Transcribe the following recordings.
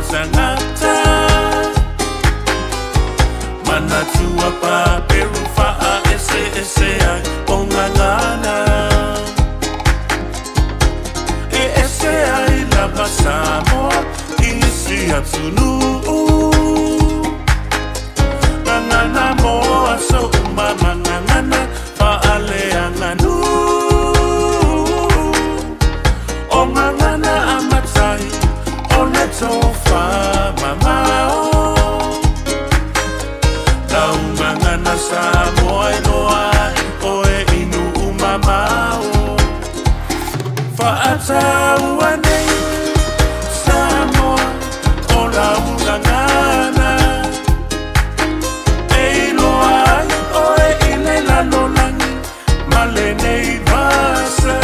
sangata mana tua pa peru fa ese ese ai ongangana e ese ai la pasamo isi atunu ngana mo aso mama ngana fa ale anganu ongangana amatai onetofa mama Samoa noa oe inu umamao Fa'atau anei Samoa o la ungangana Ei loa oe ile lanolangi Male nei vasa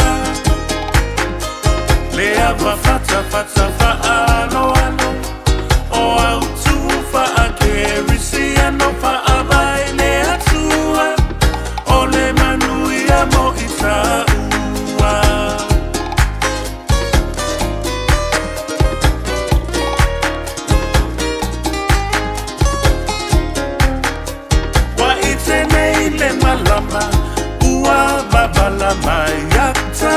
Lea va fata fata fa'aloano O autu fa'akerisi ano fa'avai Mayata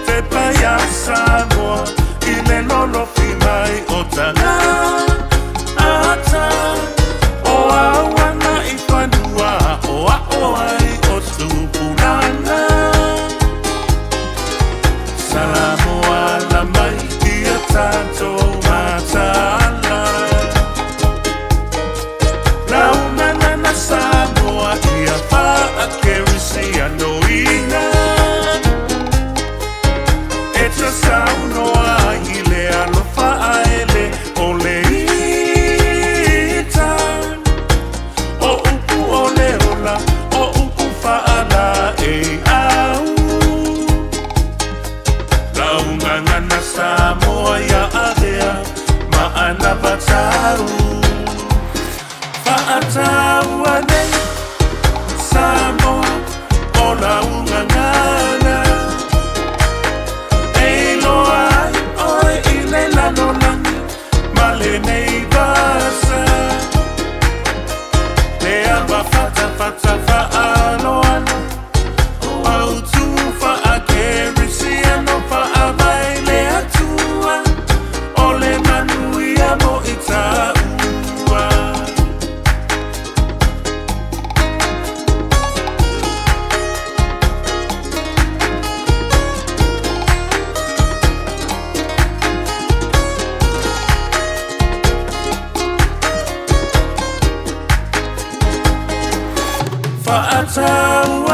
Te payasa mo Ile lolo fimai otana Ata Oa wana ifanua Oa oai otupulana Salamu ala mai Ia tanto matala Launana na Samoa Ia Anoina Eta saunoa ile alofa aele oleita O upu ole ola O upu faala e au Laungangana Samoa ya area Maana batau Faatau anei Samoa Ola ungangana Ei loa oe ile lanolangi Male nei vasa Lea va fata fata fa'aloana Autu fa'akerisi ano fa'avai lea tua Ole manuia mo itaua Fa'atau